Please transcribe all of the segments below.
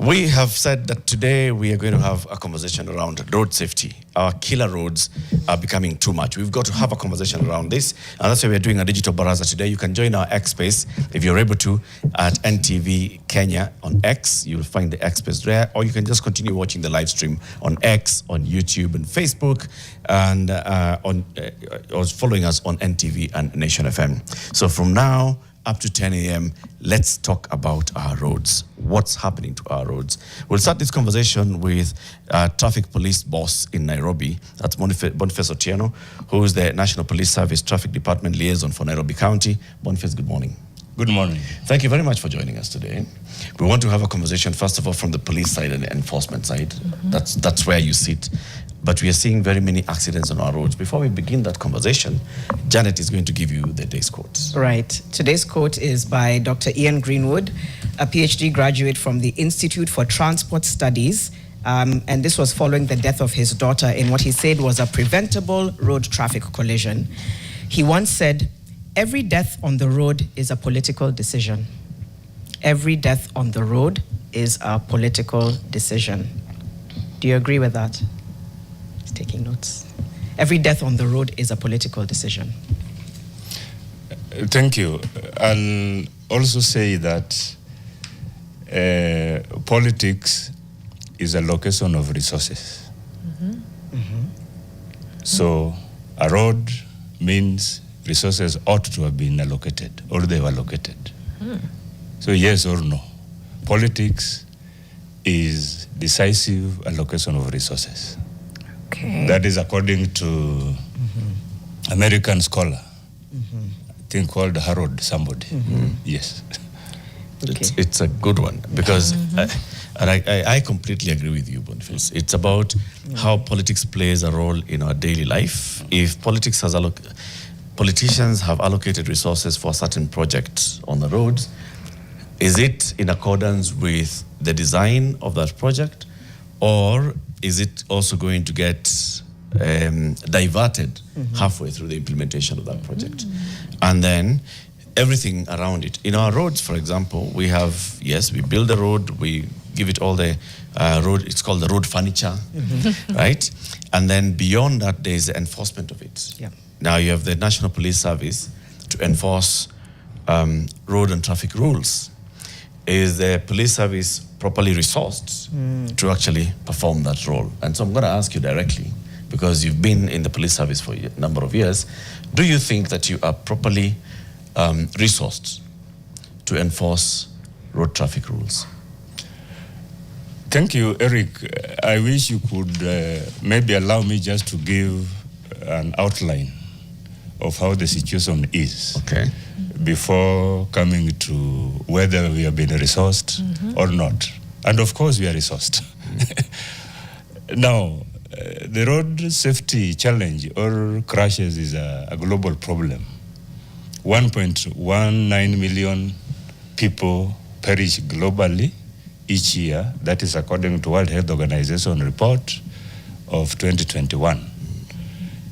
We have said that today we are going to have a conversation around road safety. Our killer roads are becoming too much. We've got to have a conversation around this, and that's why we're doing a digital baraza today. You can join our X space if you're able to at NTV Kenya on X. You'll find the X space there, or you can just continue watching the live stream on X, on YouTube and Facebook, and or following us on NTV and Nation FM. So from now up to 10 a.m., let's talk about our roads. What's happening to our roads? We'll start this conversation with traffic police boss in Nairobi. That's Boniface Otieno, who is the National Police Service Traffic Department Liaison for Nairobi County. Boniface, good morning. Good morning. Thank you very much for joining us today. We want to have a conversation, first of all, from the police side and the enforcement side. That's where you sit. But we are seeing very many accidents on our roads. Before we begin that conversation, Janet is going to give you the day's quote. Right. Today's quote is by Dr. Ian Greenwood, a PhD graduate from the Institute for Transport Studies. And this was following the death of his daughter in what he said was a preventable road traffic collision. He once said, "Every death on the road is a political decision. Every death on the road is a political decision." Do you agree with that? He's taking notes. Every death on the road is a political decision. Thank you. I'll also say that politics is a location of resources. So a road means resources ought to have been allocated, or they were allocated. So yes or no. Politics is decisive allocation of resources. Okay. That is according to American scholar, I think called Harold somebody. Yes. Okay. It's a good one because, and I completely agree with you, Boniface. It's about how politics plays a role in our daily life. If politics has politicians have allocated resources for a certain project on the roads, is it in accordance with the design of that project, or is it also going to get diverted halfway through the implementation of that project? And then everything around it. In our roads, for example, we have, yes, we build a road, we give it all the road, it's called the road furniture, right? And then beyond that, there's the enforcement of it. Yeah. Now you have the National Police Service to enforce road and traffic rules. Is the police service properly resourced to actually perform that role? And so I'm going to ask you directly, because you've been in the police service for a number of years, do you think that you are properly resourced to enforce road traffic rules? Thank you, Eric. I wish you could maybe allow me just to give an outline of how the situation is. Okay. Before coming to whether we have been resourced or not. And of course we are resourced. Now, the road safety challenge or crashes is a global problem. 1.19 million people perish globally each year. That is according to World Health Organization report of 2021.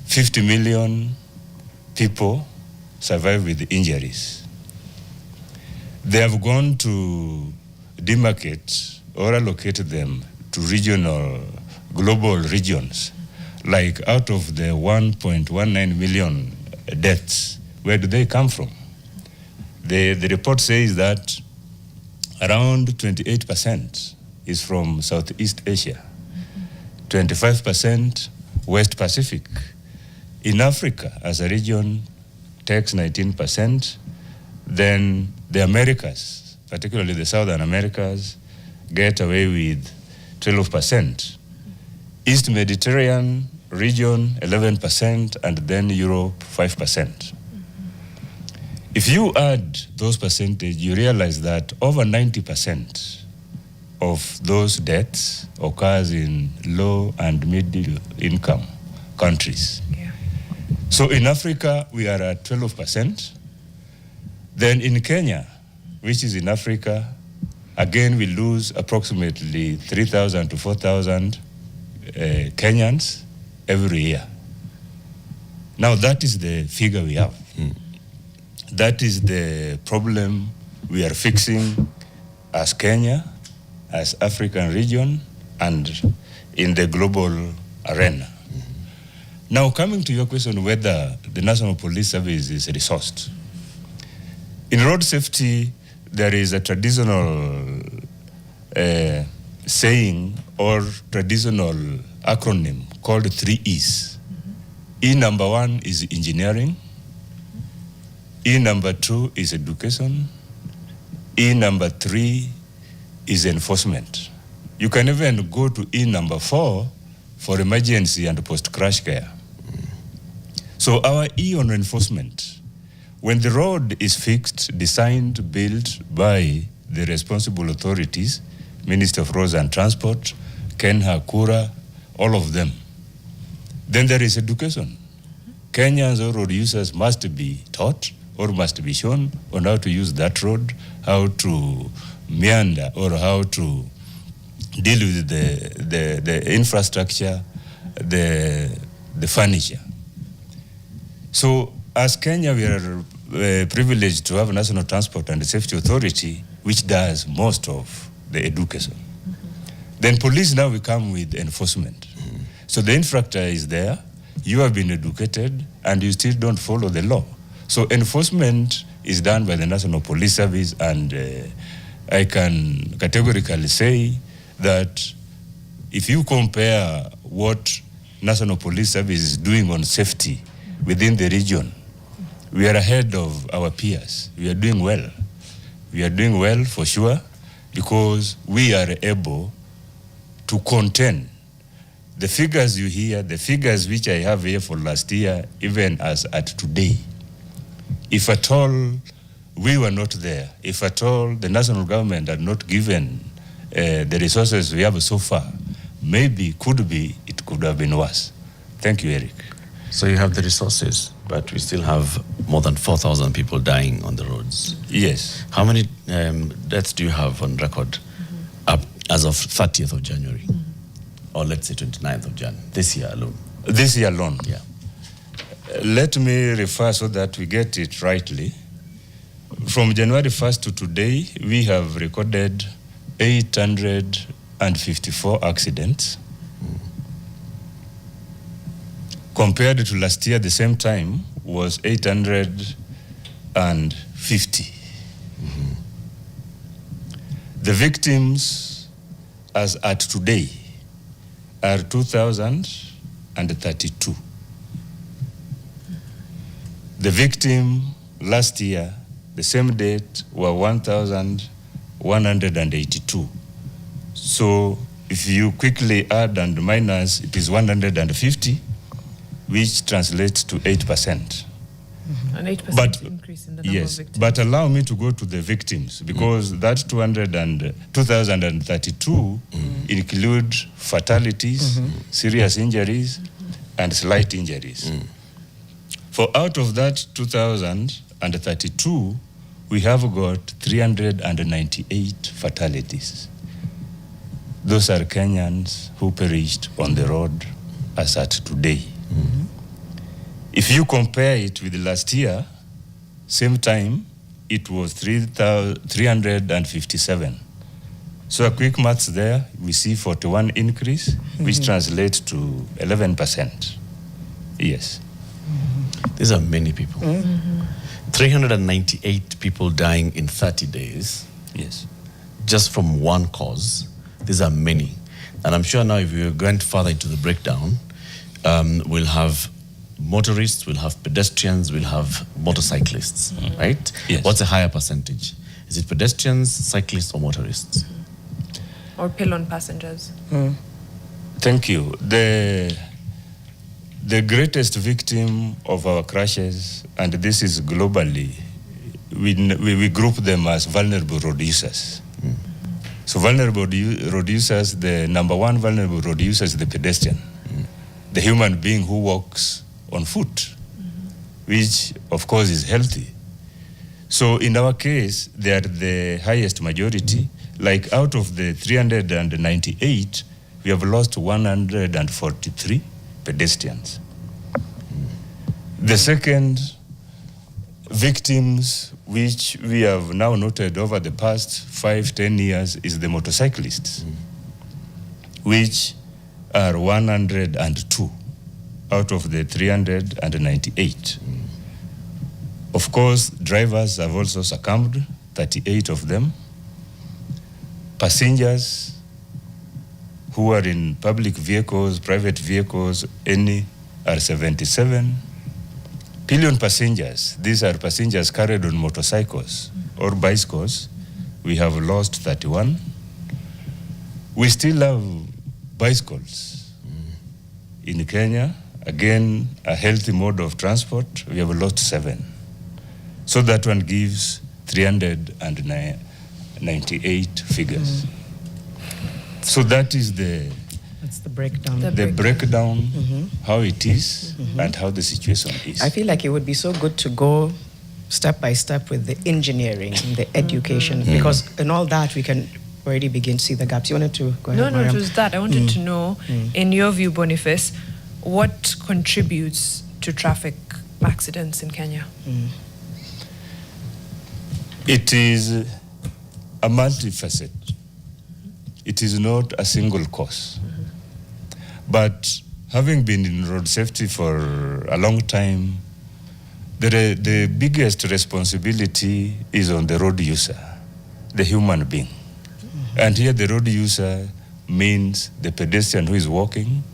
50 million people survive with injuries. They have gone to demarcate or allocate them to regional, global regions. Like out of the 1.19 million deaths, where do they come from? The report says that around 28% is from Southeast Asia, 25% West Pacific. In Africa, as a region, takes 19%, then the Americas, particularly the Southern Americas, get away with 12%. East Mediterranean region, 11%, and then Europe, 5%. If you add those percentages, you realize that over 90% of those deaths occurs in low and middle income countries. So in Africa, we are at 12%. Then in Kenya, which is in Africa, again, we lose approximately 3,000 to 4,000 Kenyans every year. Now that is the figure we have. That is the problem we are fixing as Kenya as African region and in the global arena. Now, coming to your question whether the National Police Service is resourced. In road safety, there is a traditional saying or traditional acronym called 3 E's. E number 1 is engineering. E number 2 is education. E number 3 is enforcement. You can even go to E number 4 for emergency and post-crash care. So our E on enforcement, when the road is fixed, designed, built by the responsible authorities, Minister of Roads and Transport, Kenha, Kura, all of them, then there is education. Kenyans or road users must be taught or must be shown on how to use that road, how to meander or how to deal with the infrastructure, the furniture. So as Kenya, we are privileged to have a National Transport and Safety Authority, which does most of the education. Then police now we come with enforcement. So the infrastructure is there, you have been educated, and you still don't follow the law. So enforcement is done by the National Police Service, and I can categorically say that if you compare what National Police Service is doing on safety within the region, we are ahead of our peers. We are doing well. We are doing well for sure because we are able to contain the figures you hear, the figures which I have here for last year, even as at today. If at all we were not there, if at all the national government had not given the resources we have so far, maybe, it could have been worse. Thank you, Eric. So you have the resources, but we still have more than 4,000 people dying on the roads. Yes. How many deaths do you have on record up as of 30th of January? Or let's say 29th of January, this year alone? This year alone? Yeah. Let me refer so that we get it rightly. From January 1st to today, we have recorded 854 accidents. Compared to last year, the same time was 850. The victims, as at today, are 2,032. The victim last year, the same date, were 1,182. So if you quickly add and minus, it is 150, which translates to 8%. An 8% increase in the number of victims. But allow me to go to the victims, because that 2,032 include fatalities, serious injuries, and slight injuries. For out of that 2,032, we have got 398 fatalities. Those are Kenyans who perished on the road as at today. If you compare it with last year, same time, it was 357. So a quick maths there, we see 41 increase, which translates to 11%. Yes. These are many people. 398 people dying in 30 days. Yes. Just from one cause. These are many. And I'm sure now if we went further into the breakdown, we'll have motorists, we'll have pedestrians, we'll have motorcyclists, right? Yes. What's a higher percentage? Is it pedestrians, cyclists, or motorists? Or pillion passengers. Thank you. The greatest victim of our crashes, and this is globally, we group them as vulnerable road users. So vulnerable road users, the number one vulnerable road user is the pedestrian, the human being who walks on foot, which of course is healthy. So in our case, they are the highest majority. Like out of the 398, we have lost 143 pedestrians. The second victims, which we have now noted over the past 5-10 years, is the motorcyclists, which are 102 out of the 398. Of course, drivers have also succumbed, 38 of them. Passengers who are in public vehicles, private vehicles, any are 77. Pillion passengers, these are passengers carried on motorcycles or bicycles, we have lost 31. We still have bicycles in Kenya. Again, a healthy mode of transport, we have lost 7. So that one gives 398 figures. So that is That's the breakdown. the breakdown, how it is, and how the situation is. I feel like it would be so good to go step by step with the engineering, the education, because in all that we can already begin to see the gaps. You wanted to go ahead, No, it Mariam? was that. I wanted to know, in your view, Boniface, what contributes to traffic accidents in Kenya? It is a multifaceted. It is not a single cause. But having been in road safety for a long time, the biggest responsibility is on the road user, the human being. And here the road user means the pedestrian who is walking,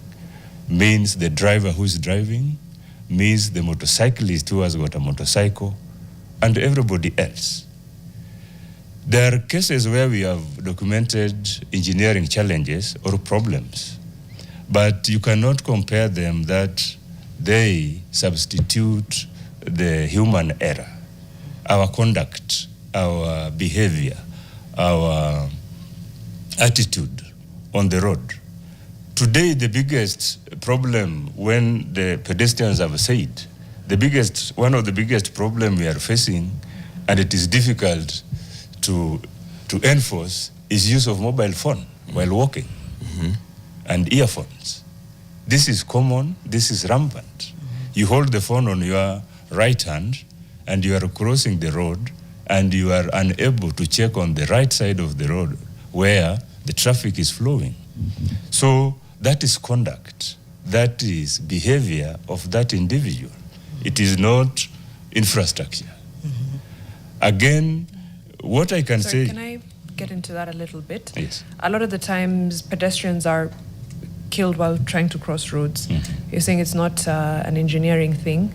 means the driver who is driving, means the motorcyclist who has got a motorcycle, and everybody else. There are cases where we have documented engineering challenges or problems, but you cannot compare them that they substitute the human error, our conduct, our behavior, our attitude on the road. Today, the biggest problem when the pedestrians have said, one of the biggest problem we are facing, and it is difficult to enforce, is use of mobile phone while walking and earphones. This is common, this is rampant. You hold the phone on your right hand and you are crossing the road and you are unable to check on the right side of the road where the traffic is flowing. So that is conduct, that is behavior of that individual. It is not infrastructure. Again, what I can say... Can I get into that a little bit? Yes. A lot of the times pedestrians are killed while trying to cross roads. You're saying it's not an engineering thing.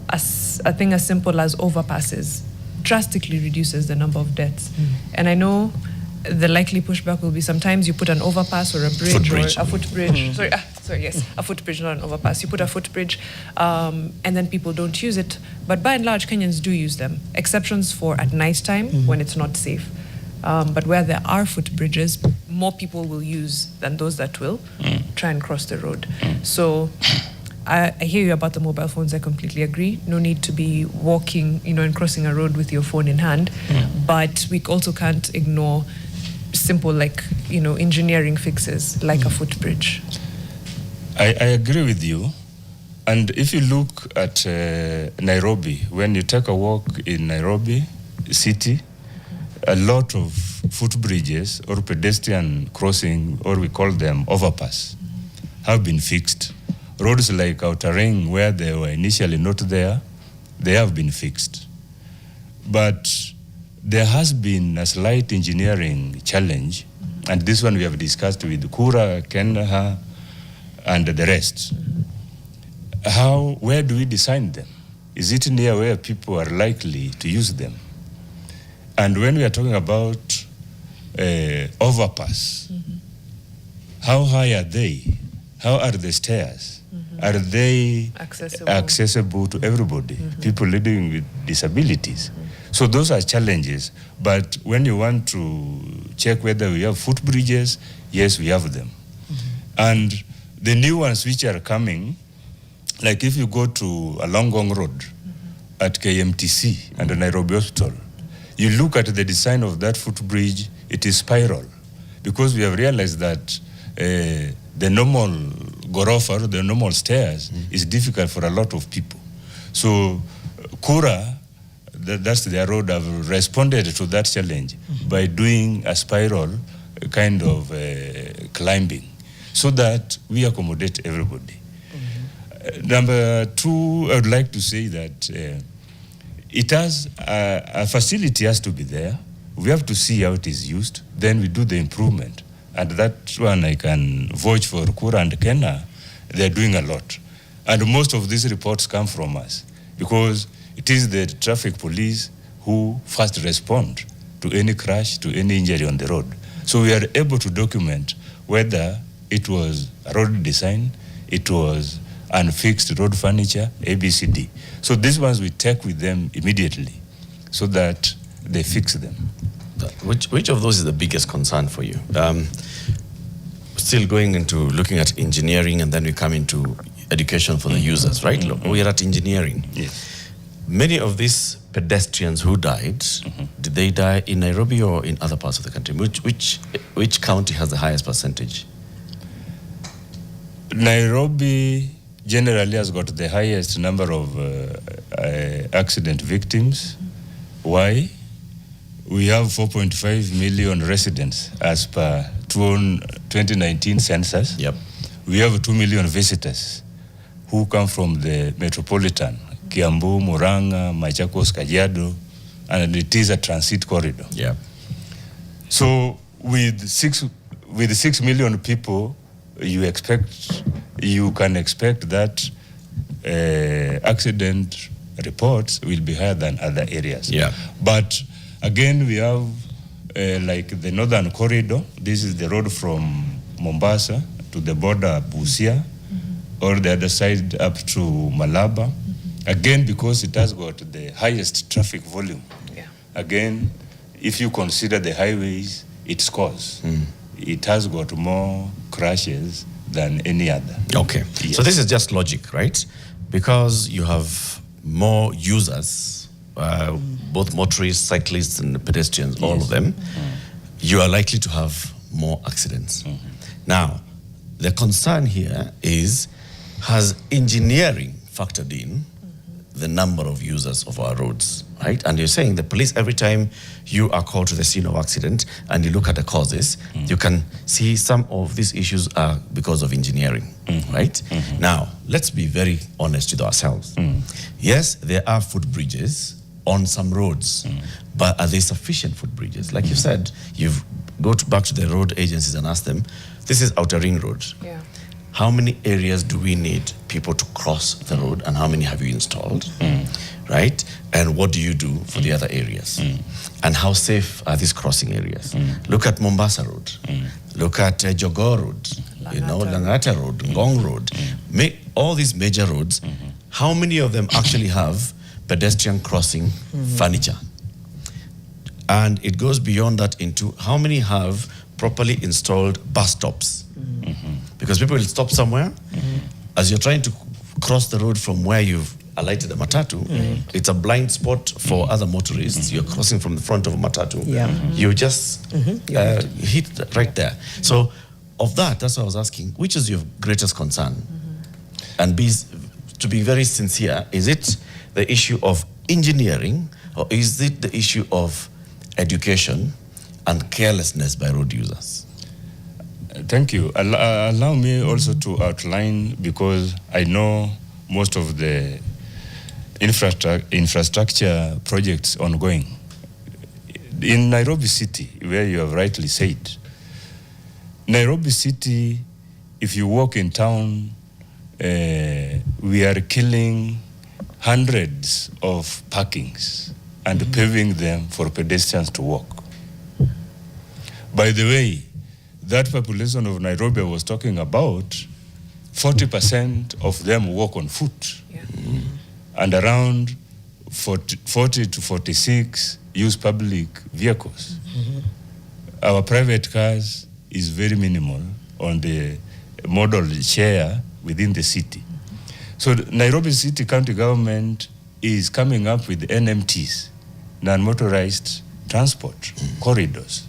A thing as simple as overpasses drastically reduces the number of deaths. And I know the likely pushback will be sometimes you put an overpass or a bridge or a footbridge. A footbridge, not an overpass. You put a footbridge and then people don't use it. But by and large, Kenyans do use them. Exceptions for at night time when it's not safe. But where there are footbridges, more people will use than those that will try and cross the road. So I hear you about the mobile phones. I completely agree. No need to be walking, and crossing a road with your phone in hand. But we also can't ignore simple, engineering fixes like a footbridge. I agree with you. And if you look at Nairobi, when you take a walk in Nairobi city, a lot of footbridges or pedestrian crossing, or we call them overpass, have been fixed. Roads like Outer Ring, where they were initially not there, they have been fixed. But there has been a slight engineering challenge, and this one we have discussed with Kura, Kenha, and the rest. Where do we design them? Is it near where people are likely to use them? And when we are talking about overpass, how high are they? How are the stairs? Are they accessible to everybody, people living with disabilities? So those are challenges. But when you want to check whether we have footbridges, yes, we have them. And the new ones which are coming, like if you go to a Longong Road at KMTC and the Nairobi Hospital, you look at the design of that footbridge, it is spiral. Because we have realized that the normal gorofa, the normal stairs, is difficult for a lot of people. So Kura that's their road, have responded to that challenge by doing a spiral kind of climbing so that we accommodate everybody. Number two, I would like to say that it has a facility has to be there. We have to see how it is used. Then we do the improvement. And that one I can vouch for Kura and Kenya. They're doing a lot. And most of these reports come from us because it is the traffic police who first respond to any crash, to any injury on the road. So we are able to document whether it was a road design, it was unfixed road furniture, ABCD. So these ones we take with them immediately so that they fix them. Which of those is the biggest concern for you? Still going into looking at engineering, and then we come into education for the users, right? We are at engineering. Yes. Many of these pedestrians who died, did they die in Nairobi or in other parts of the country? Which county has the highest percentage? Nairobi generally has got the highest number of accident victims. Why? We have 4.5 million residents as per 2019 census. Yep. We have 2 million visitors who come from the metropolitan, Kiambu, Murang'a, Machakos, Kajiado, and it is a transit corridor. Yeah. So with 6 million people, you can expect that accident reports will be higher than other areas. Yeah. But again, we have like the northern corridor. This is the road from Mombasa to the border Busia, or the other side up to Malaba. Again, because it has got the highest traffic volume. Yeah. Again, if you consider the highways, it scores. It has got more crashes than any other. Okay. Yes. So this is just logic, right? Because you have more users, both motorists, cyclists, and pedestrians, all of them, you are likely to have more accidents. Now, the concern here is, has engineering factored in the number of users of our roads, right? And you're saying the police, every time you are called to the scene of accident and you look at the causes, you can see some of these issues are because of engineering, right? Now, let's be very honest with ourselves. Yes, there are footbridges on some roads, but are they sufficient footbridges? Like you said, you've back to the road agencies and ask them, this is Outer Ring Road. Yeah. How many areas do we need people to cross the road, and how many have you installed, right? And what do you do for the other areas? And how safe are these crossing areas? Look at Mombasa Road. Look at Jogoo Road, Langata Road, Ngong Road. All these major roads, how many of them actually have pedestrian crossing furniture? And it goes beyond that into how many have properly installed bus stops? Because people will stop somewhere. As you're trying to cross the road from where you've alighted a matatu, it's a blind spot for other motorists. You're crossing from the front of a matatu. You just hit right there. So of that, that's what I was asking, which is your greatest concern? And to be very sincere, is it the issue of engineering, or is it the issue of education and carelessness by road users? Thank you. Allow me also to outline, because I know most of the infrastructure projects ongoing. In Nairobi City, where you have rightly said, Nairobi City, if you walk in town, we are killing hundreds of parkings and paving them for pedestrians to walk. By the way, that population of Nairobi I was talking about, 40% of them walk on foot. And around 40 to 46 use public vehicles. Our private cars is very minimal on the model share within the city. So the Nairobi City County Government is coming up with NMTs, non-motorized transport corridors.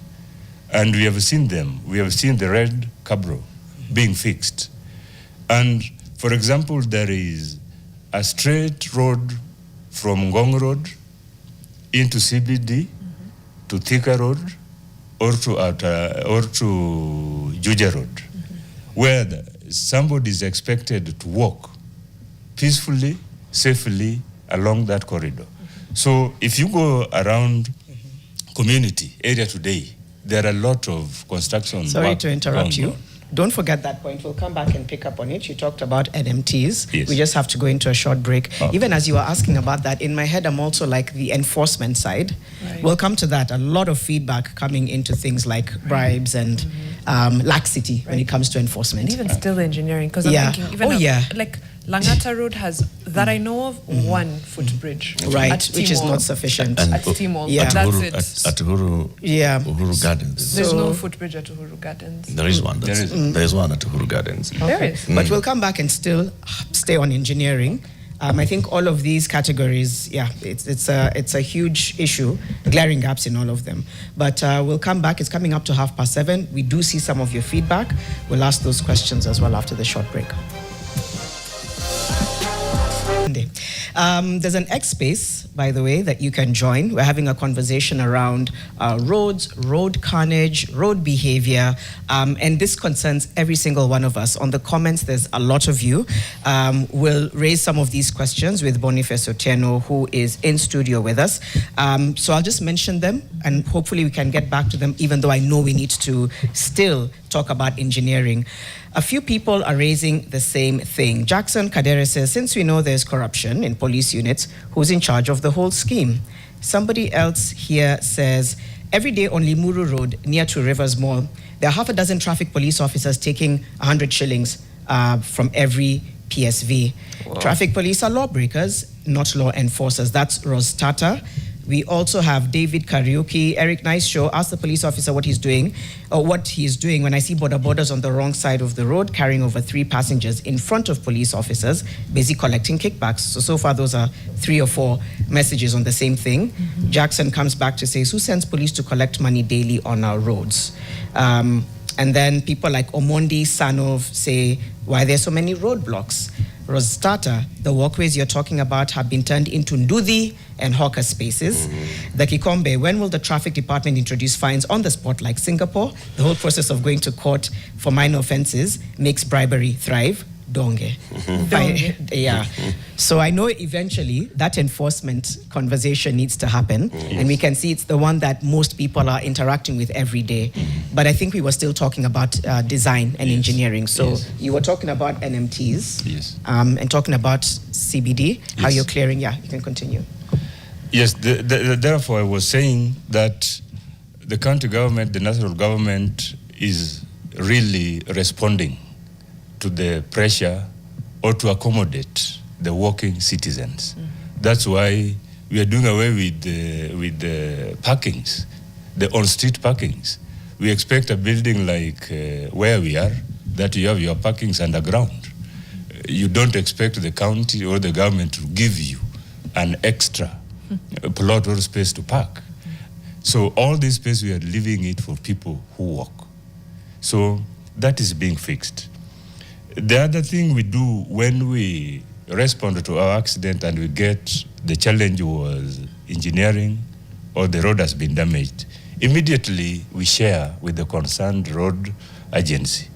And we have seen them. We have seen the red cabro being fixed. And for example, there is a straight road from Ngong Road into CBD, to Thika Road, or to Juja Road, where somebody is expected to walk peacefully, safely along that corridor. So if you go around community area today, there are a lot of construction. Sorry to interrupt you. Don't forget that point. We'll come back and pick up on it. You talked about NMTs. Yes. We just have to go into a short break. Oh. Even as you were asking about that, in my head, I'm also like the enforcement side. Right. We'll come to that. A lot of feedback coming into things like bribes and laxity when it comes to enforcement. And even still engineering, because I'm Yeah. thinking even like Langata Road has, that I know of, one footbridge. Right, at which is Timor. not sufficient. And At Timor, Yeah. but that's it. At Uhuru, Yeah. Uhuru Gardens. There's So- no footbridge at Uhuru Gardens. There is one. There is. There's one at Uhuru Gardens. There is. But we'll come back and still stay on engineering. I think all of these categories, it's a huge issue, glaring gaps in all of them. But we'll come back. It's coming up to 7:30. We do see some of your feedback. We'll ask those questions as well after the short break. There's an X space, by the way, that you can join. We're having a conversation around roads, road carnage, road behavior, and this concerns every single one of us. On the comments, there's a lot of you. We'll raise some of these questions with Boniface Otieno, who is in studio with us. So I'll just mention them, and hopefully we can get back to them, even though I know we need to still talk about engineering. A few people are raising the same thing. Jackson Kadere says, since we know there's corruption in police units, who's in charge of the whole scheme? Somebody else here says, every day on Limuru Road, near to Rivers Mall, there are half a dozen traffic police officers taking 100 shillings from every PSV. Wow. Traffic police are lawbreakers, not law enforcers. That's Rostata. We also have David Karaoke. Eric Nice Show asked the police officer what he's doing when I see border borders on the wrong side of the road carrying over 3 passengers in front of police officers, busy collecting kickbacks. So far, those are 3 or 4 messages on the same thing. Mm-hmm. Jackson comes back to say, who sends police to collect money daily on our roads? And then people like Omondi Sanov say, why are there so many roadblocks? Rosstata, the walkways you're talking about have been turned into Ndudhi and hawker spaces. Mm-hmm. The Kikombe, when will the traffic department introduce fines on the spot like Singapore? The whole process of going to court for minor offenses makes bribery thrive. Donge. Donge. Yeah. So I know eventually that enforcement conversation needs to happen. And we can see it's the one that most people are interacting with every day. But I think we were still talking about design and engineering. So you were talking about NMTs and talking about CBD, how you're clearing. Yeah, you can continue. Yes, therefore I was saying that the county government, the national government is really responding to the pressure or to accommodate the working citizens. Mm-hmm. That's why we are doing away with the parkings, the on-street parkings. We expect a building like where we are, that you have your parkings underground. You don't expect the county or the government to give you an extra plot or space to park. So all this space, we are leaving it for people who walk. So that is being fixed. The other thing we do when we respond to our accident and we get the challenge was engineering or the road has been damaged, immediately we share with the concerned road agency.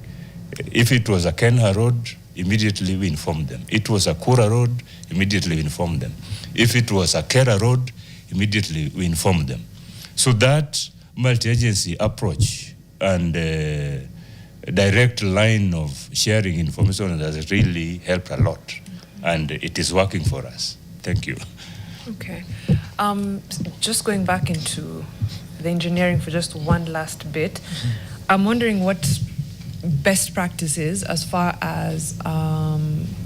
If it was a Kenha road, immediately we inform them. It was a Kura road, immediately we inform them. If it was a Kera road, immediately we inform them. So that multi-agency approach and direct line of sharing information has really helped a lot, and it is working for us. Thank you. Okay. Just going back into the engineering for just one last bit, I'm wondering what best practices as far as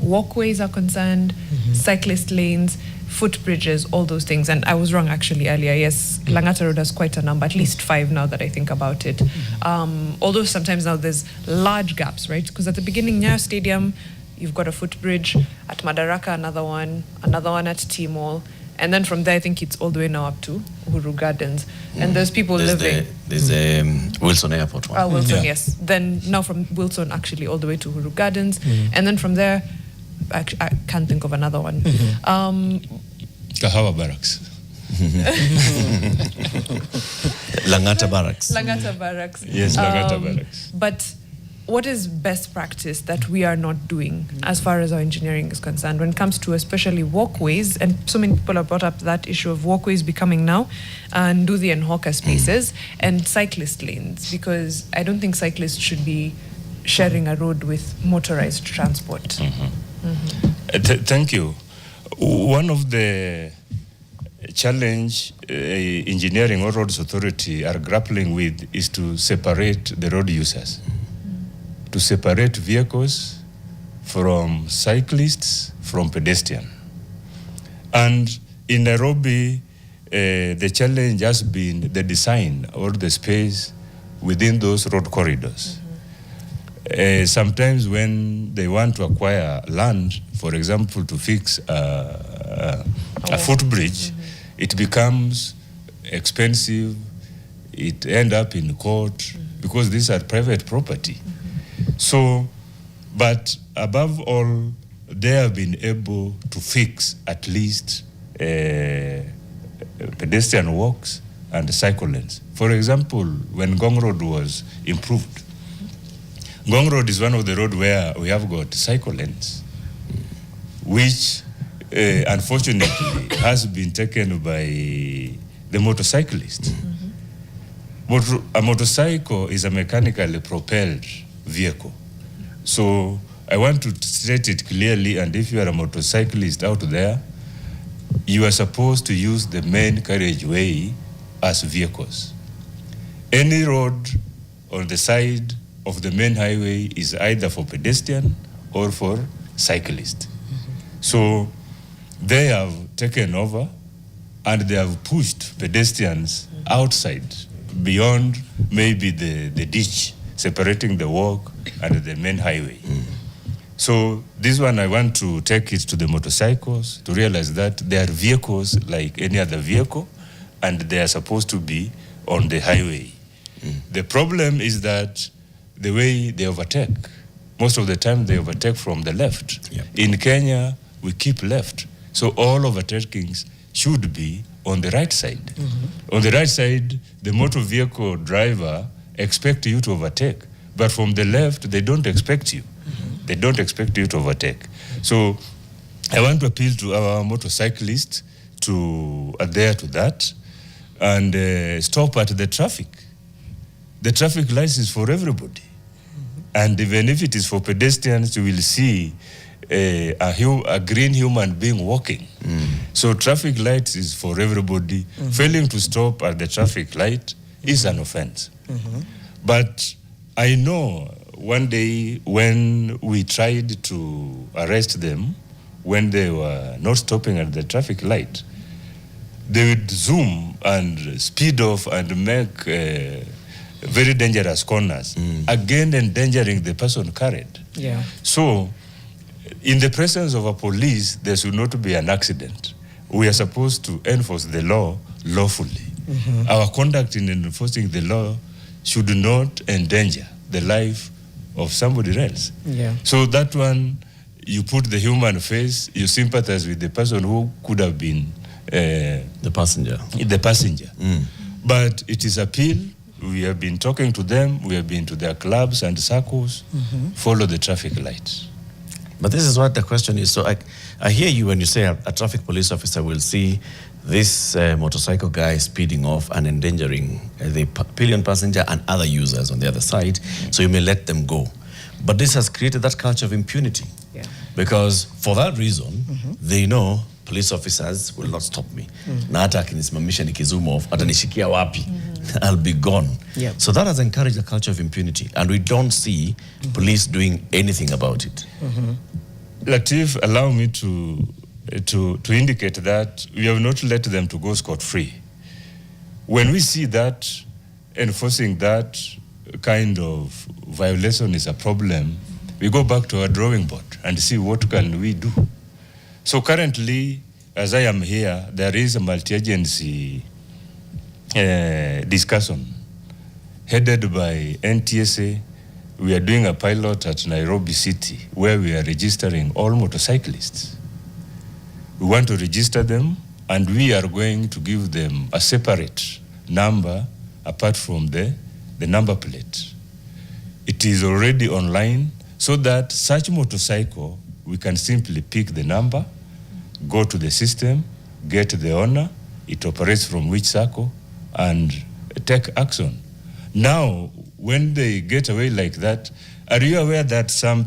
walkways are concerned, cyclist lanes, footbridges, all those things. And I was wrong actually earlier. Yes, Langata Road has quite a number, at least 5 now that I think about it. Although sometimes now there's large gaps, right? Because at the beginning, Nyayo Stadium, you've got a footbridge. At Madaraka, another one at Timor. And then from there, I think it's all the way now up to Uhuru Gardens. And there's people living. There's Wilson Airport one. Wilson, yes. Then now from Wilson, actually, all the way to Uhuru Gardens. And then from there, I can't think of another one. Kahawa Barracks. Langata Barracks. Langata Barracks. Yes, Langata Barracks. But what is best practice that we are not doing as far as our engineering is concerned when it comes to especially walkways? And so many people have brought up that issue of walkways becoming now Nduthi and hawker spaces and cyclist lanes, because I don't think cyclists should be sharing a road with motorized transport. Thank you. One of the challenge engineering or roads authority are grappling with is to separate the road users, to separate vehicles from cyclists, from pedestrian. And in Nairobi, the challenge has been the design or the space within those road corridors. Sometimes when they want to acquire land, for example, to fix a footbridge, it becomes expensive, it ends up in court, because these are private property. So, but above all, they have been able to fix at least pedestrian walks and cycle lanes. For example, when Ngong Road was improved, Ngong Road is one of the roads where we have got cycle lanes, which unfortunately has been taken by the motorcyclist. A motorcycle is a mechanically propelled vehicle. So I want to state it clearly, and if you are a motorcyclist out there, you are supposed to use the main carriageway as vehicles. Any road on the side of the main highway is either for pedestrian or for cyclist. So they have taken over and they have pushed pedestrians outside, beyond maybe the ditch separating the walk and the main highway. So this one, I want to take it to the motorcycles to realize that they are vehicles like any other vehicle, and they are supposed to be on the highway. The problem is that the way they overtake, most of the time they overtake from the left. In Kenya, we keep left. So all overtakings should be on the right side. On the right side, the motor vehicle driver expects you to overtake, but from the left, they don't expect you. They don't expect you to overtake. So I want to appeal to our motorcyclists to adhere to that and stop at the traffic. The traffic lights is for everybody. And even if it is for pedestrians, you will see a green human being walking. So traffic lights is for everybody. Failing to stop at the traffic light is an offense. But I know one day when we tried to arrest them, when they were not stopping at the traffic light, they would zoom and speed off and make very dangerous corners, again endangering the person carried. So, in the presence of a police, there should not be an accident. We are supposed to enforce the law lawfully. Our conduct in enforcing the law should not endanger the life of somebody else. So that one, you put the human face, you sympathize with the person who could have been the passenger. But it is appeal. We have been talking to them. We have been to their clubs and circles. Follow the traffic lights. But this is what the question is. So I hear you when you say a traffic police officer will see this motorcycle guy speeding off and endangering the pillion passenger and other users on the other side. So you may let them go. But this has created that culture of impunity. Because for that reason, they know police officers will not stop me. Na hata akinisimamisha nikizoom off, atanishikia wapi, I'll be gone. So that has encouraged a culture of impunity, and we don't see police doing anything about it. Latif, allow me to indicate that we have not let them to go scot-free. When we see that enforcing that kind of violation is a problem, we go back to our drawing board and see what can we do. So currently, as I am here, there is a multi-agency discussion headed by NTSA. We are doing a pilot at Nairobi City where we are registering all motorcyclists. We want to register them and we are going to give them a separate number apart from the number plate. It is already online, so that such motorcycle, we can simply pick the number, go to the system, get the owner, it operates from which circle, and take action. Now, when they get away like that, are you aware that some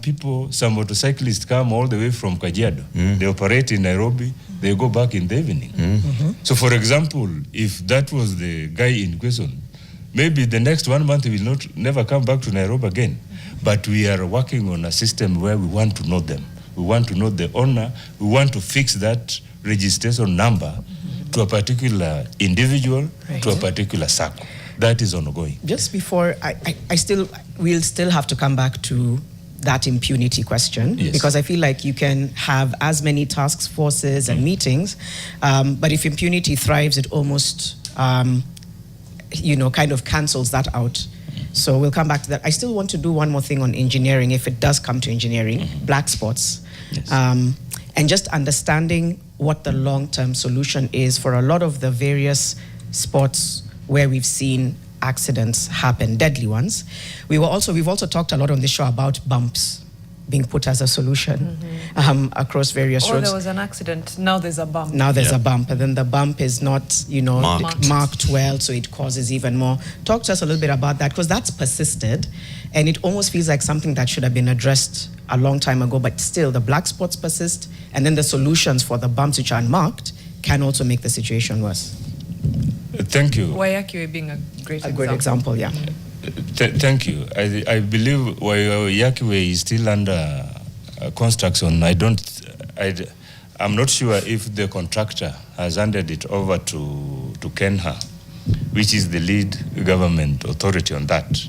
motorcyclists come all the way from Kajiado? They operate in Nairobi, they go back in the evening. So for example, if that was the guy in question, maybe the next 1 month he will never come back to Nairobi again. But we are working on a system where we want to know them. We want to know the owner. We want to fix that registration number to a particular individual, to a particular circle. That is ongoing. Just before, we'll still have to come back to that impunity question, because I feel like you can have as many task forces and meetings, but if impunity thrives, it almost, kind of cancels that out. So we'll come back to that. I still want to do one more thing on engineering, if it does come to engineering, black spots, and just understanding what the long-term solution is for a lot of the various spots where we've seen accidents happen, deadly ones. We've also talked a lot on this show about bumps being put as a solution across various roads. There was an accident, now there's a bump. Now there's a bump, and then the bump is not, marked well, so it causes even more. Talk to us a little bit about that, because that's persisted, and it almost feels like something that should have been addressed a long time ago, but still the black spots persist, and then the solutions for the bumps which are unmarked can also make the situation worse. Thank you. Wayakiwe being a great example. Good example, yeah. Thank you. I believe Wayakiwe is still under construction. I'm not sure if the contractor has handed it over to Kenha, which is the lead government authority on that.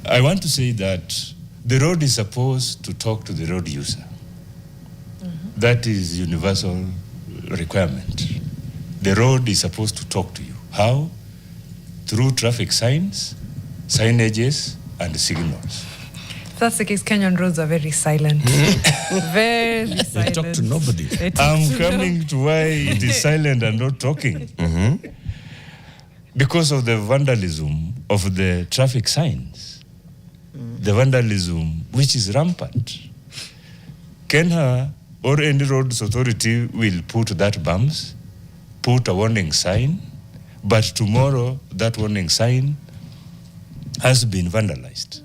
I want to say that the road is supposed to talk to the road user. That is universal requirement. The road is supposed to talk to you. How? Through traffic signs, signages, and signals. If that's the case, Kenyan roads are very silent. Very silent. They talk to nobody. I'm coming to why it is silent and not talking. Because of the vandalism of the traffic signs. The vandalism which is rampant. Kenha or any roads authority will put that bumps, put a warning sign, but tomorrow that warning sign has been vandalized.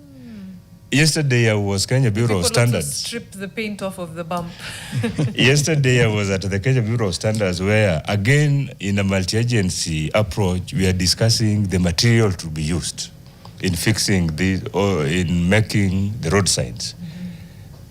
Yesterday I was Kenya Bureau of Standards. Strip the paint off of the bump. Yesterday I was at the Kenya Bureau of Standards, where again in a multi-agency approach we are discussing the material to be used in fixing or in making the road signs.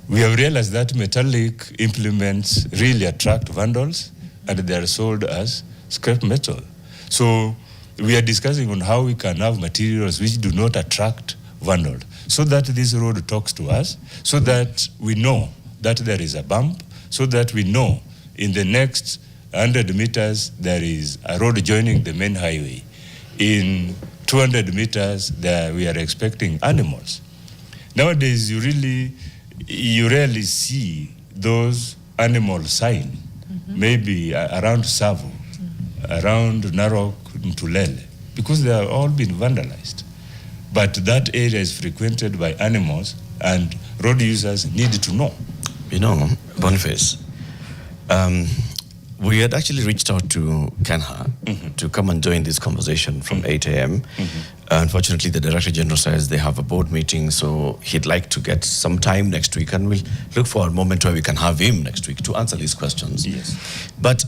We have realized that metallic implements really attract vandals, and they are sold as scrap metal. So we are discussing on how we can have materials which do not attract vandals, so that this road talks to us, so that we know that there is a bump, so that we know in the next 100 meters there is a road joining the main highway. In 200 meters there we are expecting animals. Nowadays you rarely see those animal signs. Maybe around Savo, around Narok, Ntulele, because they have all been vandalized. But that area is frequented by animals, and road users need to know. Boniface, we had actually reached out to Kenha to come and join this conversation from 8 a.m. Unfortunately, the Director General says they have a board meeting, so he'd like to get some time next week, and we'll look for a moment where we can have him next week to answer these questions. Yes. But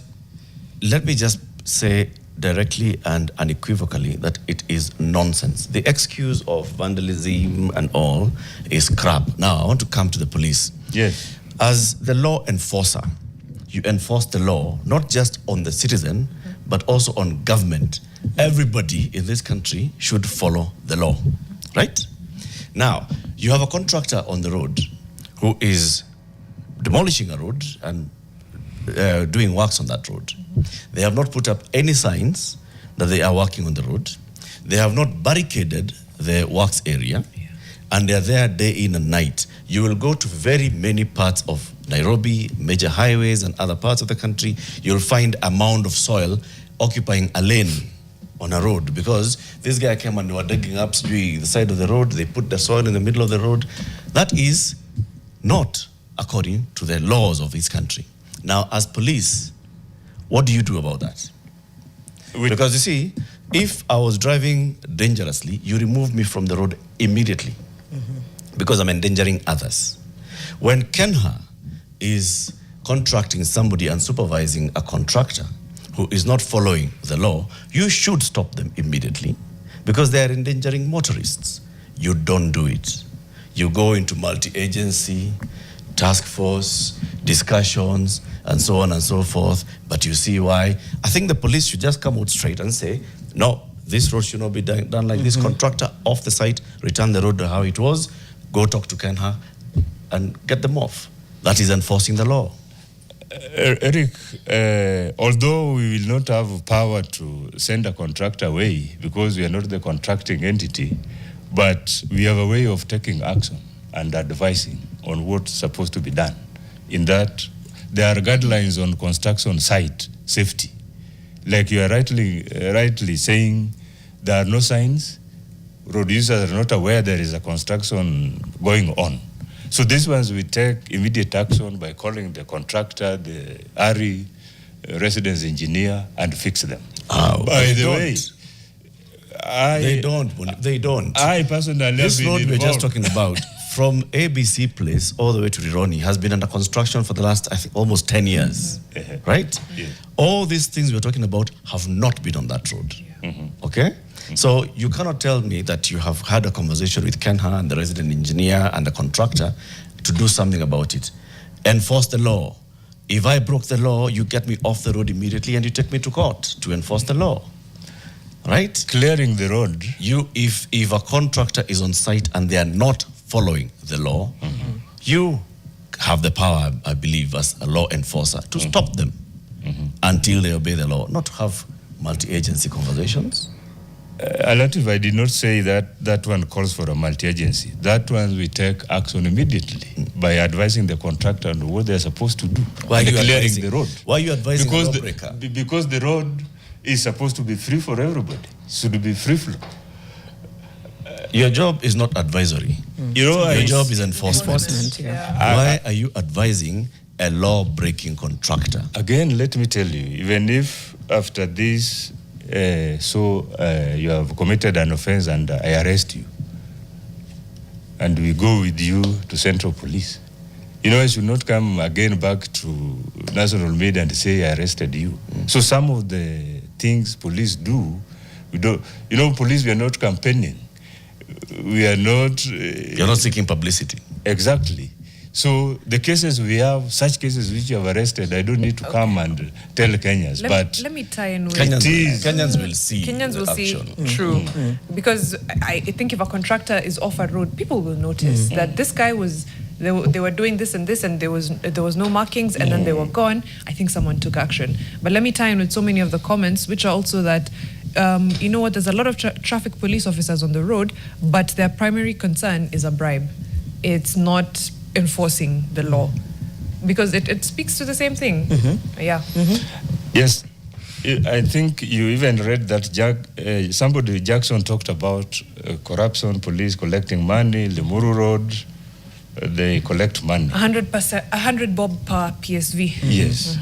let me just say directly and unequivocally that it is nonsense. The excuse of vandalism and all is crap. Now, I want to come to the police. Yes. As the law enforcer, you enforce the law, not just on the citizen, but also on government. Everybody in this country should follow the law, right? Now, you have a contractor on the road who is demolishing a road and doing works on that road. They have not put up any signs that they are working on the road. They have not barricaded the works area. and they're there day in and night. You will go to very many parts of Nairobi, major highways and other parts of the country, you'll find a mound of soil occupying a lane on a road, because this guy came and they were digging up the side of the road, they put the soil in the middle of the road. That is not according to the laws of this country. Now, as police, what do you do about that? Because you see, if I was driving dangerously, you remove me from the road immediately because I'm endangering others. When Kenha is contracting somebody and supervising a contractor who is not following the law, you should stop them immediately because they are endangering motorists. You don't do it. You go into multi-agency, task force, discussions, and so on and so forth, but you see why. I think the police should just come out straight and say, no, this road should not be done like this. Contractor off the site, return the road to how it was, go talk to Kenha and get them off. That is enforcing the law. Eric, although we will not have power to send a contractor away because we are not the contracting entity, but we have a way of taking action and advising on what's supposed to be done. In that, there are guidelines on construction site safety. Like you are rightly saying, there are no signs. Road users are not aware there is a construction going on. So these ones we take immediate action by calling the contractor, the RE, residence engineer, and fix them. By the way, They don't. I personally this road we're just talking about, from ABC Place all the way to Rironi, has been under construction for the last, I think, almost 10 years, right? Yeah. All these things we're talking about have not been on that road, okay? So you cannot tell me that you have had a conversation with Kenha and the resident engineer and the contractor to do something about it. Enforce the law. If I broke the law, you get me off the road immediately and you take me to court to enforce the law. Right? Clearing the road. If a contractor is on site and they are not following the law, you have the power, I believe, as a law enforcer to stop them until they obey the law, not to have multi-agency conversations. Alatif, I did not say that one calls for a multi-agency. That one we take action immediately by advising the contractor on what they're supposed to do. Why are you clearing advising the road? Why are you advising because the lawbreaker? Because the road is supposed to be free for everybody. It should be free flow. Your job is not advisory. Your job is enforcement. Why are you advising a law-breaking contractor? Again, let me tell you, even if after this, you have committed an offense and I arrest you, and we go with you to Central Police, I should not come again back to national media and say I arrested you. So some of the things police do, we don't. Police, we are not campaigning. We are not. You're not seeking publicity. Exactly. So the cases we have, such cases which you have arrested, I don't need to come and tell Kenyans. Let me tie in with Kenyans will see. Kenyans will action. see. True, because I think if a contractor is off a road, people will notice that this guy was. They were doing this, and there was no markings, and then they were gone. I think someone took action. But let me tie in with so many of the comments, which are also that. There's a lot of traffic police officers on the road, but their primary concern is a bribe. It's not enforcing the law, because it speaks to the same thing. Yes, I think you even read that Jackson talked about corruption, police collecting money, Limuru Road, they collect money. 100 bob per PSV. Yes.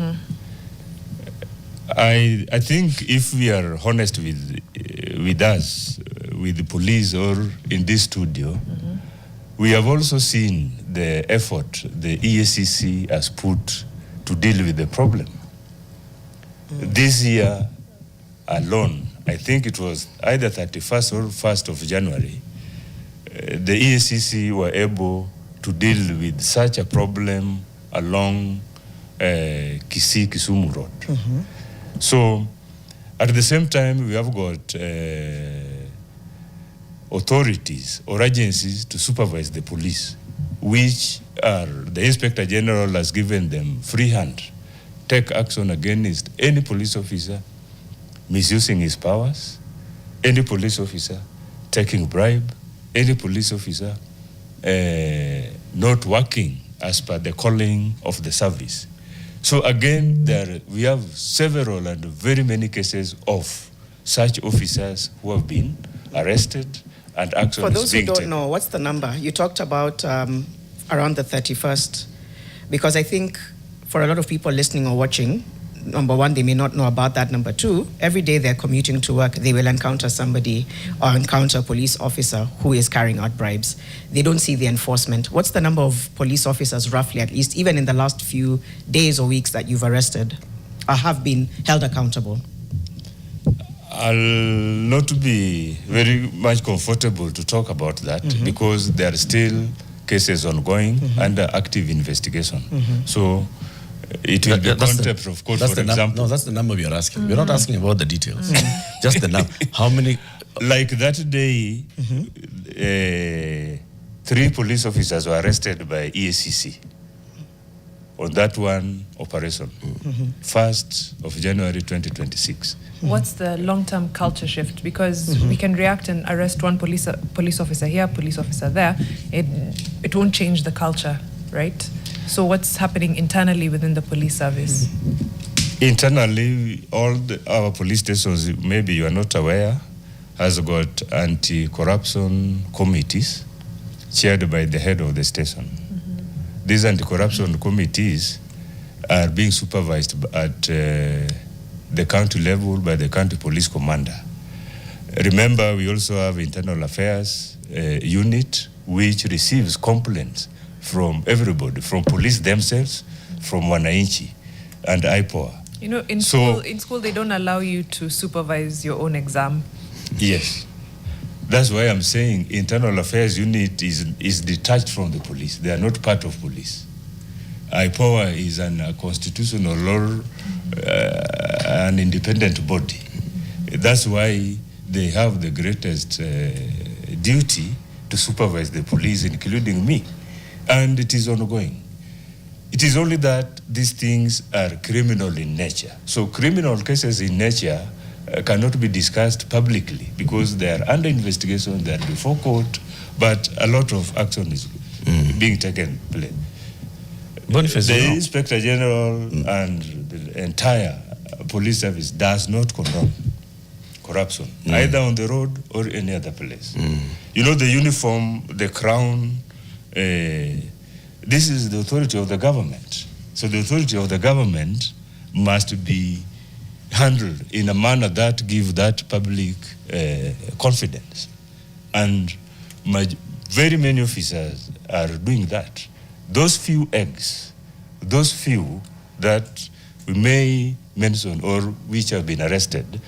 I think if we are honest with us, with the police or in this studio, we have also seen the effort the EACC has put to deal with the problem. This year alone, I think it was either 31st or 1st of January, the EACC were able to deal with such a problem along Kisii-Kisumu Road. So, at the same time, we have got authorities or agencies to supervise the police, which are the Inspector General has given them free hand. Take action against any police officer misusing his powers, any police officer taking bribe, any police officer not working as per the calling of the service. So again, we have several and very many cases of such officers who have been arrested and action For is those who being don't taken. know, what's the number? You talked about around the 31st, because I think for a lot of people listening or watching, number one, they may not know about that. Number two, every day they're commuting to work, they will encounter somebody or encounter a police officer who is carrying out bribes. They don't see the enforcement. What's the number of police officers, roughly, at least, even in the last few days or weeks, that you've arrested or have been held accountable? I'll not be very much comfortable to talk about that because there are still cases ongoing under active investigation. So it will be contempt of court, for example. No, that's the number we are asking. We're not asking about the details. Just the number. How many? Like that day, 3 police officers were arrested by EACC on that one operation, 1st of January 2026. What's the long-term culture shift? Because we can react and arrest one police officer here, police officer there. It won't change the culture, right? So what's happening internally within the police service? Internally, our police stations, maybe you are not aware, has got anti-corruption committees chaired by the head of the station. These anti-corruption committees are being supervised at the county level by the county police commander. Remember, we also have internal affairs unit which receives complaints from everybody, from police themselves, from Wananchi and IPOA. You know, in school they don't allow you to supervise your own exam. Yes. That's why I'm saying internal affairs unit is detached from the police. They are not part of police. IPOA is a constitutional law, an independent body. That's why they have the greatest duty to supervise the police, including me. And it is ongoing. It is only that these things are criminal in nature. So criminal cases in nature cannot be discussed publicly because they are under investigation, they are before court, but a lot of action is being taken place. Boniface, the Inspector General and the entire police service does not condone corruption, either on the road or any other place. You know, the uniform, the crown, this is the authority of the government. So the authority of the government must be handled in a manner that gives that public confidence. And very many officers are doing that. Those few eggs, those few that we may mention or which have been arrested,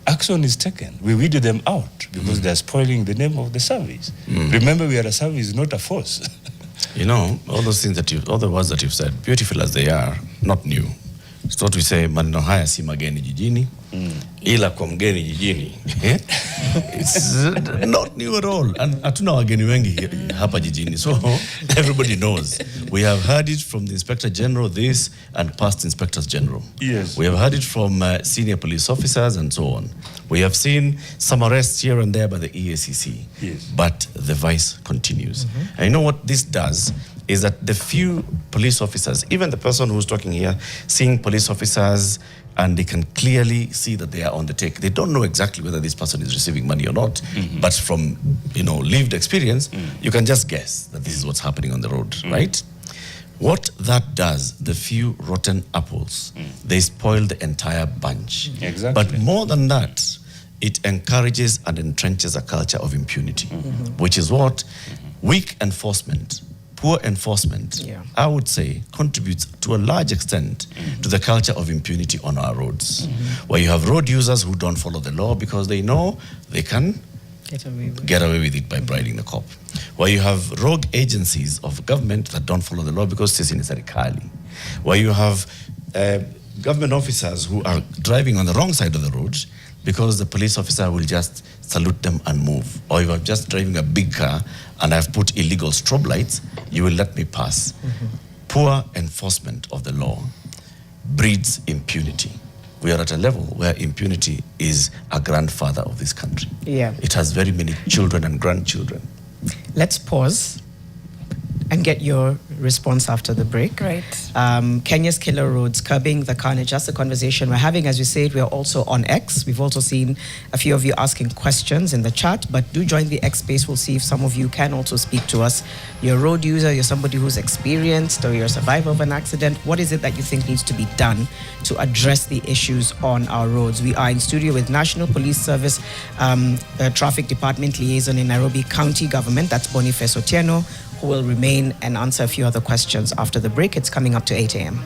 action is taken. We weed them out because they're spoiling the name of the service. Remember, we are a service, not a force. You know, all those things all the words that you've said, beautiful as they are, not new. It's what we say, maneno haya si mageni jijini, ila kwa mgeni jijini. It's not new at all. And hatuna wageni wengi hapa jijini. So everybody knows. We have heard it from the Inspector General, this, and past Inspectors General. Yes. We have heard it from senior police officers and so on. We have seen some arrests here and there by the EACC. Yes. But the vice continues. And you know what this does? Is that the few police officers, even the person who's talking here, seeing police officers and they can clearly see that they are on the take. They don't know exactly whether this person is receiving money or not, but from lived experience, you can just guess that this is what's happening on the road, right? What that does, the few rotten apples, they spoil the entire bunch. Exactly. But more than that, it encourages and entrenches a culture of impunity, which is what weak enforcement, poor enforcement, I would say, contributes to a large extent to the culture of impunity on our roads, where you have road users who don't follow the law because they know they can get away with it by bribing the cop, where you have rogue agencies of government that don't follow the law because sisi ni serikali, where you have government officers who are driving on the wrong side of the road because the police officer will just salute them and move. Or if I'm just driving a big car and I've put illegal strobe lights, you will let me pass. Poor enforcement of the law breeds impunity. We are at a level where impunity is a grandfather of this country. Yeah. It has very many children and grandchildren. Let's pause and get your response after the break. Right. Kenya's killer roads, curbing the carnage. That's the conversation we're having. As we said, we're also on X. We've also seen a few of you asking questions in the chat, but do join the X space. We'll see if some of you can also speak to us. You're a road user, you're somebody who's experienced, or you're a survivor of an accident. What is it that you think needs to be done to address the issues on our roads? We are in studio with National Police Service Traffic Department Liaison in Nairobi County Government. That's Boniface Otieno, who will remain and answer a few other questions after the break. It's coming up to 8 a.m.